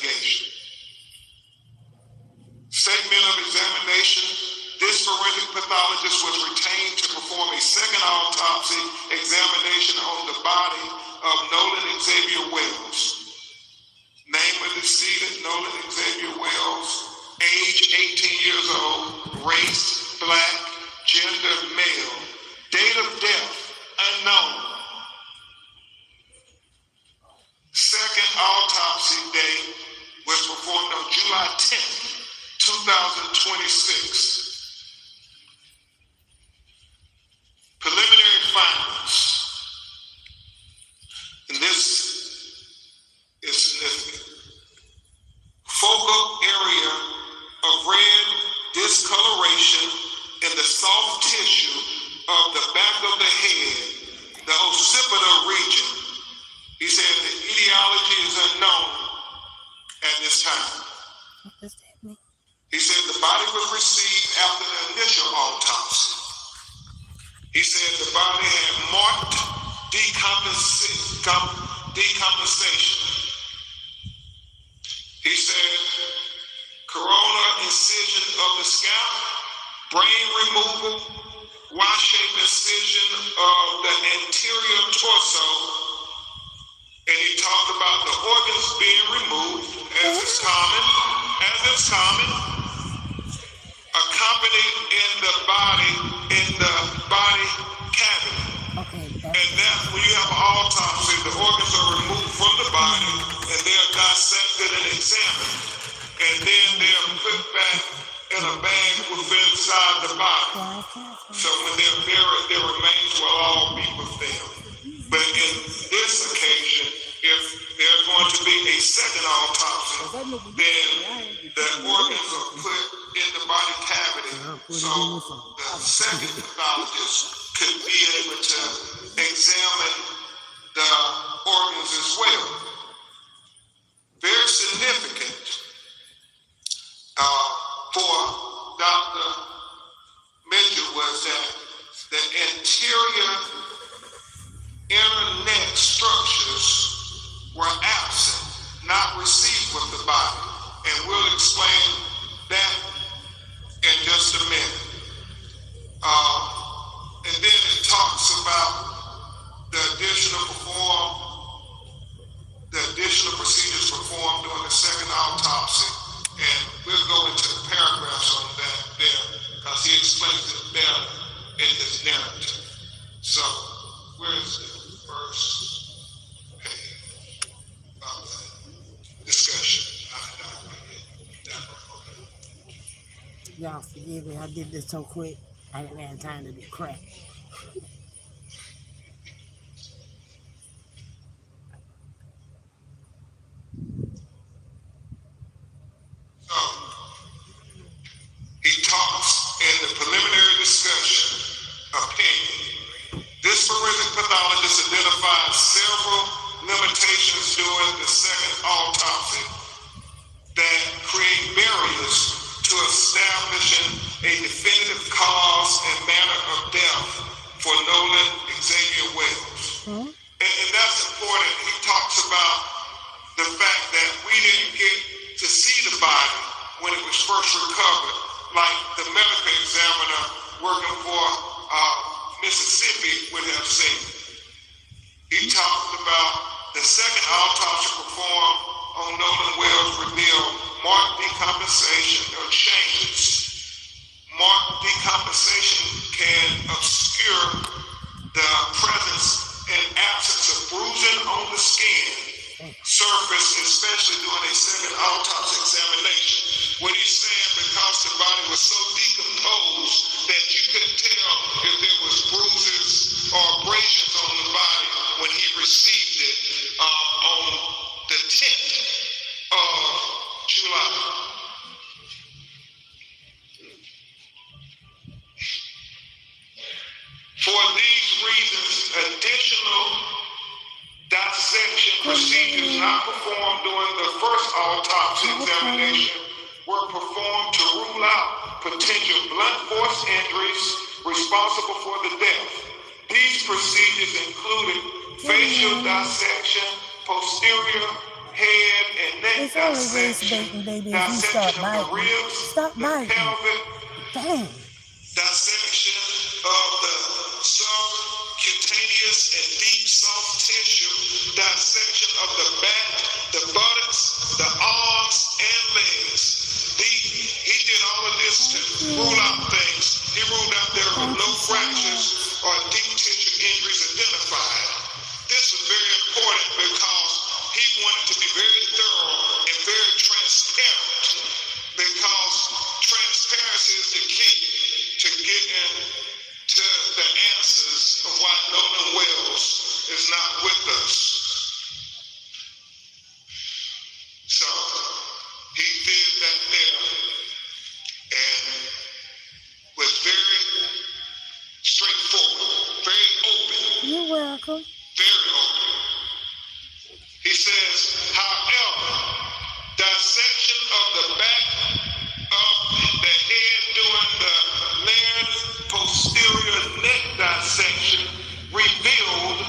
investigation. Statement of examination. This forensic pathologist was retained to perform a second autopsy examination on the body of Nolan Xavier Wells. Name of decedent, Nolan Xavier Wells, age 18 years old, race, black, gender, male, date of death, unknown. Second autopsy date was performed on July 10th, 2026. Preliminary findings. And this is significant. Focal area of red discoloration in the soft tissue of the back of the head, the occipital region. He said the etiology is unknown at this time. What does that mean? He said the body was received after the initial autopsy. He said the body had marked decompensation. He said corona incision of the scalp, brain removal, Y-shaped incision of the anterior torso, and he talked about the organs being removed as is common, accompanied in the body cavity. Okay. And that's when you have an autopsy, the organs are removed from the body and they are dissected and examined. And then they are put back in a bag within inside the body. So when they're buried, their remains will all be with them. But in this occasion, if there's going to be a second autopsy, then the organs are put in the body cavity. So the second pathologist could be able to examine the organs as well. Very significant for Dr. Mitchell was that the anterior inner neck structures were absent, not received with the body. And we'll explain that in just a minute. And then it talks about the additional procedures performed during the second autopsy. And we'll go into the paragraphs on that there, because he explains it better in his narrative. So, where is the first page of the discussion? Y'all forgive me, I did this so quick, I didn't have time to be cracked. So, he talks in the preliminary discussion opinion. This forensic pathologist identified several limitations during the second autopsy that create barriers to establishing a definitive cause and manner of death for Nolan Xavier Wells. And that's important. He talks about the fact that we didn't get to see the body when it was first recovered, like the medical examiner working for Mississippi would have seen. He talked about the second autopsy performed on Nolan Wells revealed marked decompensation or changes. Marked decompensation can obscure the presence and absence of bruising on the skin surface, especially during a second autopsy examination. What he's saying, because the body was so decomposed that you couldn't tell if there was bruises or abrasions on the body when he received it on the 10th of July. For these reasons, additional dissection procedures not performed during the first autopsy examination were performed to rule out potential blunt force injuries responsible for the death. These procedures included facial dissection, posterior head and neck It's only race dissection, baiting, baby, if you start dissection of the biting. ribs, Stop the biting. pelvic, Dang. dissection of the subcutaneous and deep soft tissue, dissection of the back, the buttocks, the arms, and legs. He did all of this to rule out things. He ruled out there were no fractures or deep tissue injuries identified. This was very important because he wanted to be very thorough and very transparent, because transparency is the key to getting to the answers of why Nolan Wells is not with us. So he did that there and was very straightforward, very open. You're welcome. Very open. He says, however, dissection of the back of the head during the Lair's posterior neck dissection revealed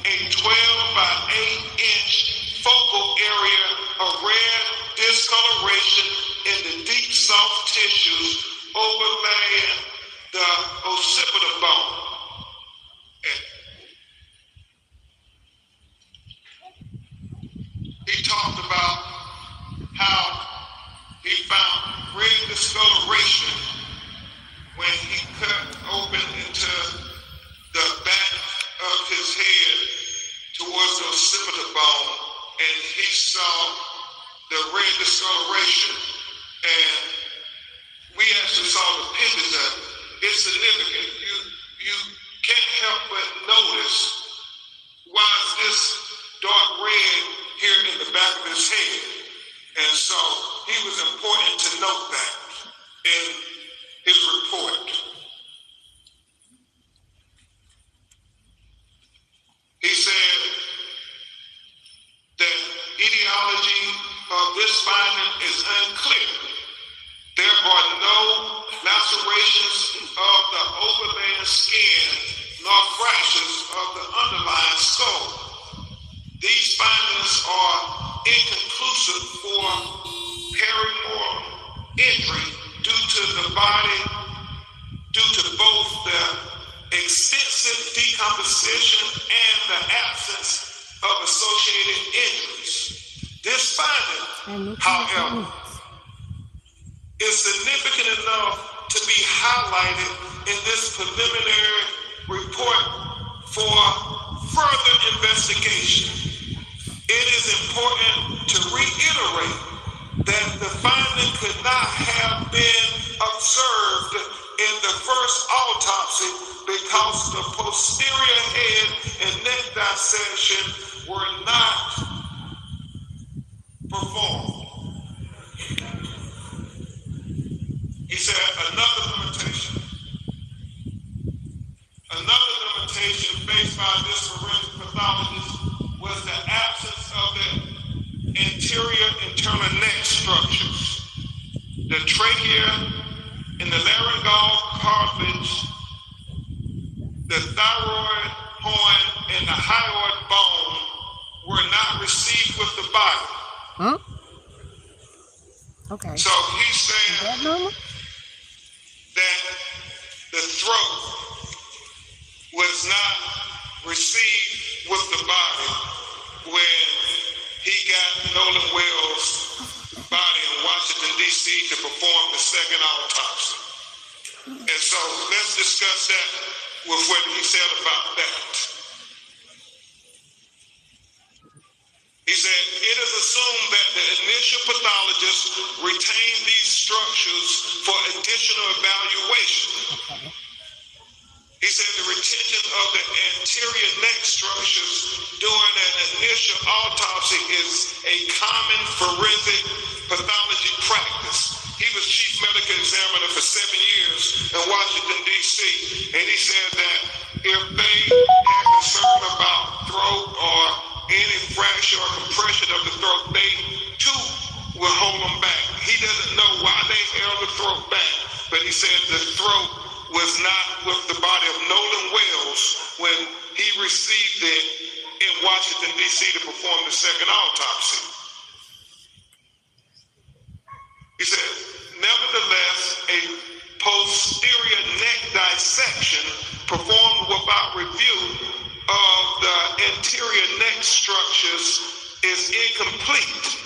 a 12 by 8-inch focal area of red discoloration in the deep soft tissues overlaying the occipital bone. He talked about how he found red discoloration when he cut open into the back of his head towards the occipital bone, and he saw the red discoloration, and we actually saw the pictures of it. It's significant. You can't help but notice, why is this dark red here in the back of his head? And so he was important to note that in his report. He said that etiology of this finding is unclear. There are no lacerations of the overlaying skin nor fractures of the underlying skull. These findings are inconclusive for perimortem injury due to both the extensive decomposition and the absence of associated injuries. This finding, however, is significant enough to be highlighted in this preliminary report for further investigation. It is important to reiterate that the finding could not have been observed in the first autopsy because the posterior head and neck dissection were not performed. He said another limitation faced by this forensic pathologist was the absence of the anterior internal neck structures. The trachea and the laryngeal cartilage, the thyroid horn, and the hyoid bone were not received with the body. Huh? Okay. So he's saying Is that normal? that the throat was not received with the body when he got Nolan Wells' body in Washington, D.C. to perform the second autopsy. And so let's discuss that with what he said about that. He said, it is assumed that the initial pathologist retained these structures for additional evaluation. He said the retention of the anterior neck structures during an initial autopsy is a common forensic pathology practice. He was chief medical examiner for 7 years in Washington, D.C., and he said that if they had concern about throat or any fracture or compression of the throat, they too will hold them back. He doesn't know why they held the throat back, but he said the throat was not with the body of Nolan Wells when he received it in Washington, D.C. to perform the second autopsy. He said, nevertheless, a posterior neck dissection performed without review of the anterior neck structures is incomplete.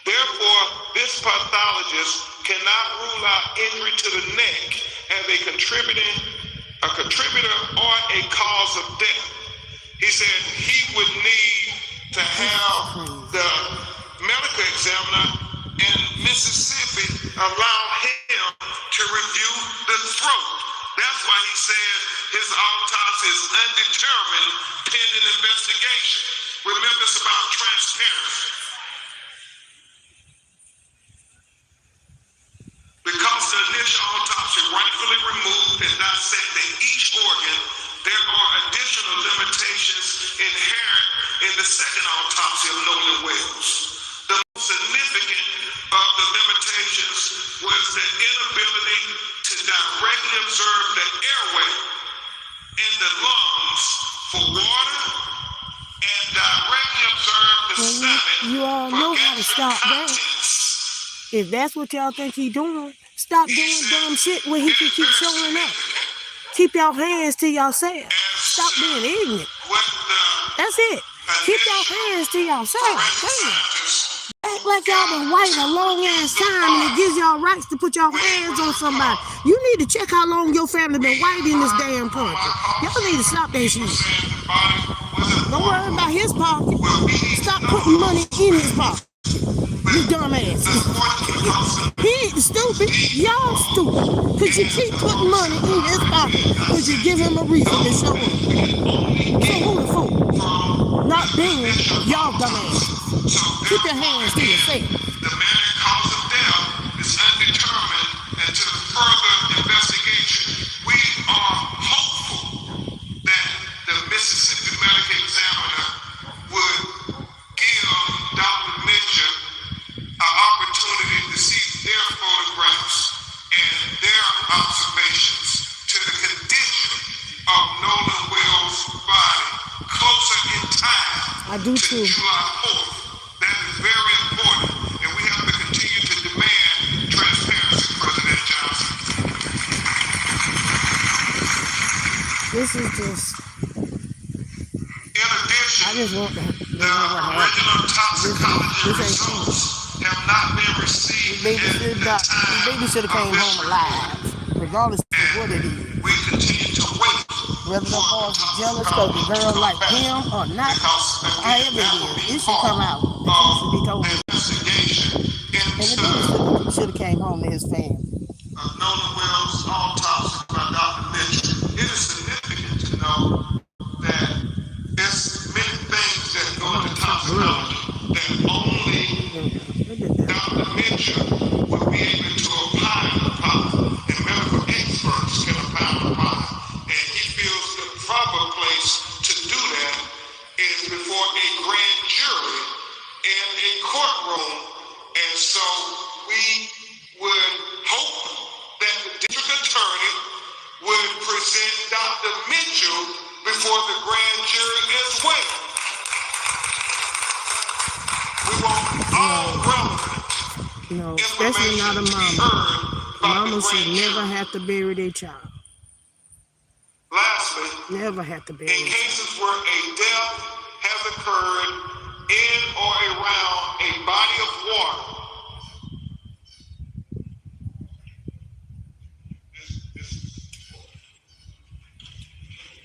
Therefore, this pathologist cannot rule out injury to the neck as a contributor or a cause of death. He said he would need to have the medical examiner in Mississippi allow him to review the throat. That's why he said his autopsy is undetermined pending investigation. Remember, it's about transparency. Because the initial autopsy rightfully removed and dissected each organ, there are additional limitations inherent in the second autopsy of Nolan Wells. The most significant of the limitations was the inability to directly observe the airway in the lungs for water and directly observe the stomach. You all know how to stop that. If that's what y'all think he doing, stop doing dumb shit where he can keep showing up. Keep your hands to yourself. Stop being ignorant. That's it. Keep your hands to yourself. Damn. Act like y'all been waiting a long ass time and it gives y'all rights to put your hands on somebody. You need to check how long your family been waiting in this damn country. Y'all need to stop that shit. Don't worry about his pocket. Stop putting money in his pocket. You dumbass. He ain't stupid. Y'all stupid. Cause you keep putting money in his pocket. Cause you give him a reason to show up. So who the fool? Not them. Y'all dumbass. Keep your hands to yourself. The manner and cause of death is undetermined until further investigation. We are hopeful that the Mississippi Medical Examiner would give Dr. Mitchell an opportunity to see their photographs and their observations to the condition of Nolan Wells' body closer in time I do to too. July 4th. That is very important, and we have to continue to demand transparency, President Johnson. This is just. In addition, I just want that. the original toxicology results have not been received His baby should have came home alive, regardless of what it is. We continue to wait. Whether the boys are jealous because the girl like him or not, however it should come out. The truth should be told. And the baby should have came home to his family. Nolan Wells' autopsy by Dr. Mitchell. It is significant to know that there's many things that go into toxicology that only Dr. Mitchell will be able to opine upon, and medical experts can opine upon. And he feels the proper place to do that is before a grand jury in a courtroom. And so we would hope that the district attorney would present Dr. Mitchell before the grand jury as well. We want all relevant, You know, especially not a mama. Mama should never have to bury their child. Lastly, Never have to bury in their child. cases where a death has occurred in or around a body of water,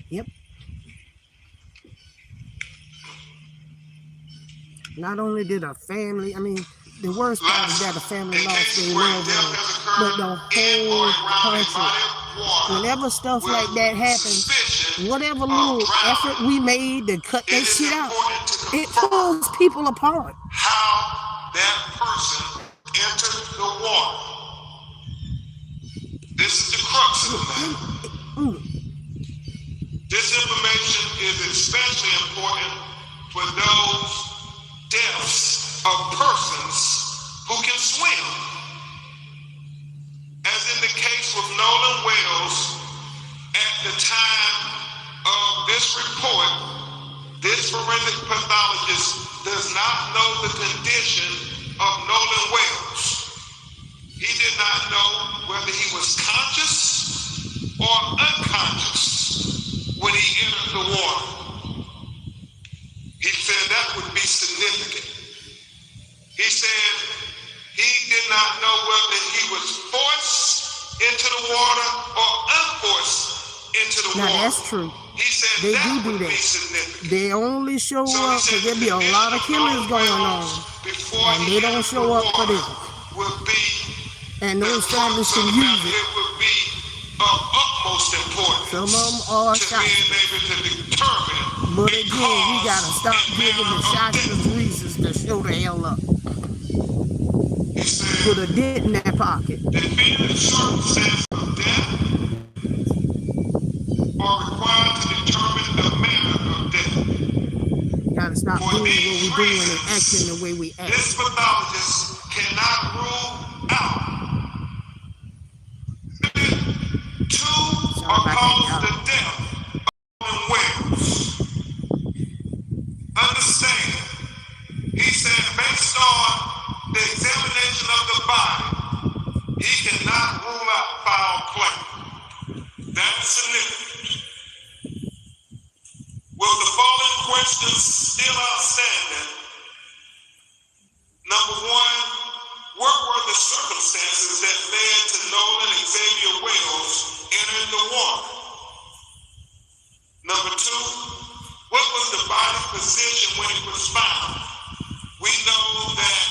Yep. Not only did a family, the worst part is that the family lost their loved one, but the whole country. Whenever stuff like that happens, whatever little effort we made to cut that shit out, it pulls people apart. How that person entered the water. This is the crux of the matter. This information is especially important for those deaths of persons who can swim. As in the case with Nolan Wells, at the time of this report, this forensic pathologist does not know the condition of Nolan Wells. He not know whether he was forced into the water or unforced into the water. Now that's true. He said They that do would that. be significant. They only show So up because there be a lot of killers going on, and they don't show up for this. Will be And those families can use it. It would be of utmost importance. Some of them are to shots. being able to determine. But again, we gotta stop giving the shots reasons to show the hell up. Put a dent in that pocket. Defending the circumstances of death are required to determine the manner of death. Gotta stop doing what we doing and acting the way we act. This pathologist cannot rule out two or cause the death of Wells. Understand, he said based on the examination of the body, he cannot rule out foul play. That is significant. With the following questions still outstanding, number one, what were the circumstances that led to Nolan Xavier Wells entering the water? Number two, what was the body's position when it was found? We know that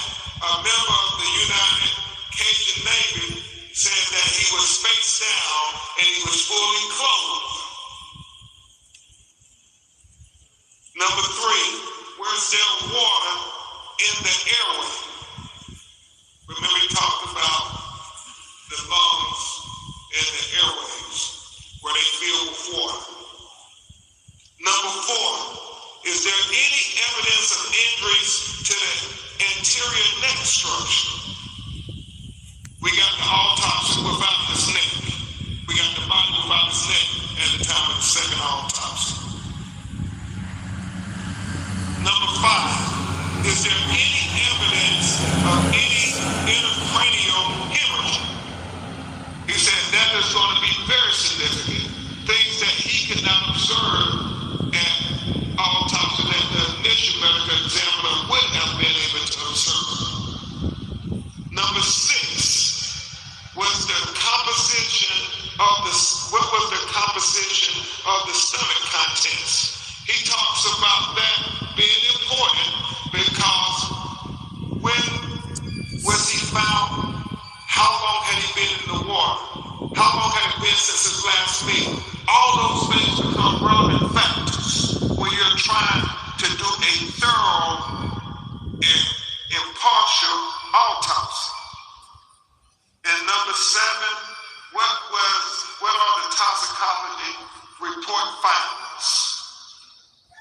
a member of the United Cajun Navy said that he was face down and he was fully clothed. Number three, was there water in the airway? Remember we talked about the lungs and the airways where they fill with water. Number four, is there any evidence of injuries to the anterior neck structure? We got the autopsy without the neck. We got the body without the neck at the time of the second autopsy. Number five, is there any evidence of any intracranial hemorrhage? He said that is going to be very significant. Things that he could not observe at autopsy that the initial medical examiner wouldn't have been able to observe. Number six, what was the composition of the stomach contents? He talks about that being important because when was he found? How long had he been in the water? How long had it been since his last meal? All those things become relevant factors when you're trying to do a thorough and impartial autopsy. And number seven, what are the toxicology report findings?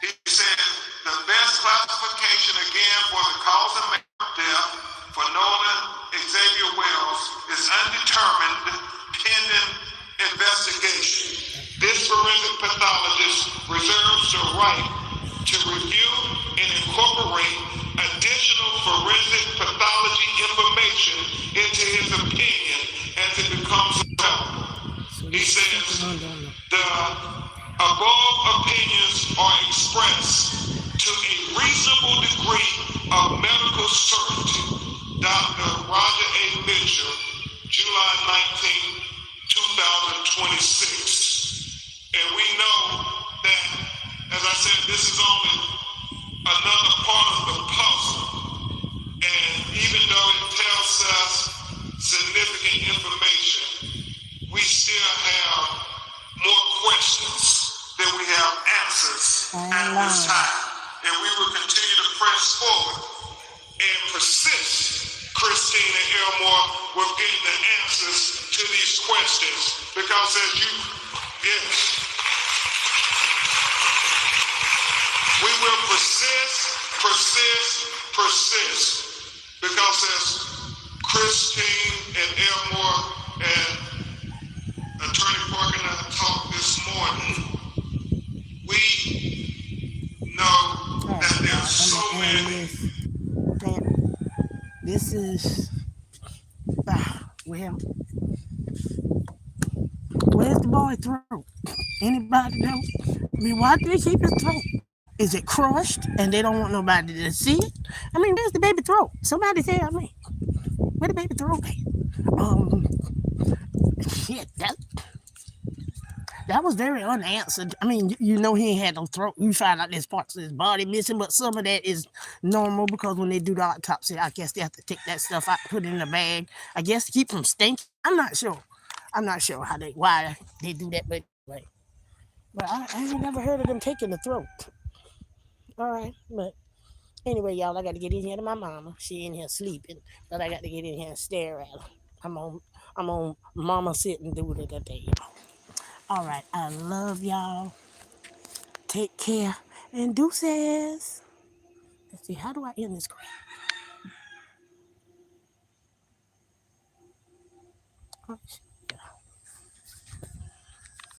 He said the best classification again for the cause and manner of death for Nolan Xavier Wells is undetermined pending investigation. This forensic pathologist reserves the right to review and incorporate additional forensic pathology information into his opinion as it becomes available. He says the above opinions are expressed to a reasonable degree of medical certainty. Dr. Roger A. Mitchell, July 19, 2026. And we know that, as I said, this is only another part of the puzzle. And even though it tells us significant information, we still have more questions than we have answers at this time. And we will continue to press forward and persist, Christine and Elmore, with getting the answers to these questions. Because as you, yes, we will persist. Because as Christine and Elmore and Attorney Parker and I talked this morning, we know that there's so many. This is, well, where's the boy throat? Anybody know? I mean, why do they keep his throat? Is it crushed and they don't want nobody to see it? I mean, there's the baby throat. Somebody tell me. Where the baby throat at? Shit, that was very unanswered. I mean, you know he ain't had no throat. You find out there's parts of his body missing, but some of that is normal because when they do the autopsy, I guess they have to take that stuff out, put it in a bag. I guess to keep from stinking. I'm not sure. I'm not sure why they do that, but anyway. But I ain't never heard of them taking the throat. All right, but anyway, y'all, I got to get in here to my mama. She in here sleeping, but I got to get in here and stare at her. I'm on mama sitting duty today, y'all. All right, I love y'all. Take care and deuces. Let's see, how do I end this crap? Oh,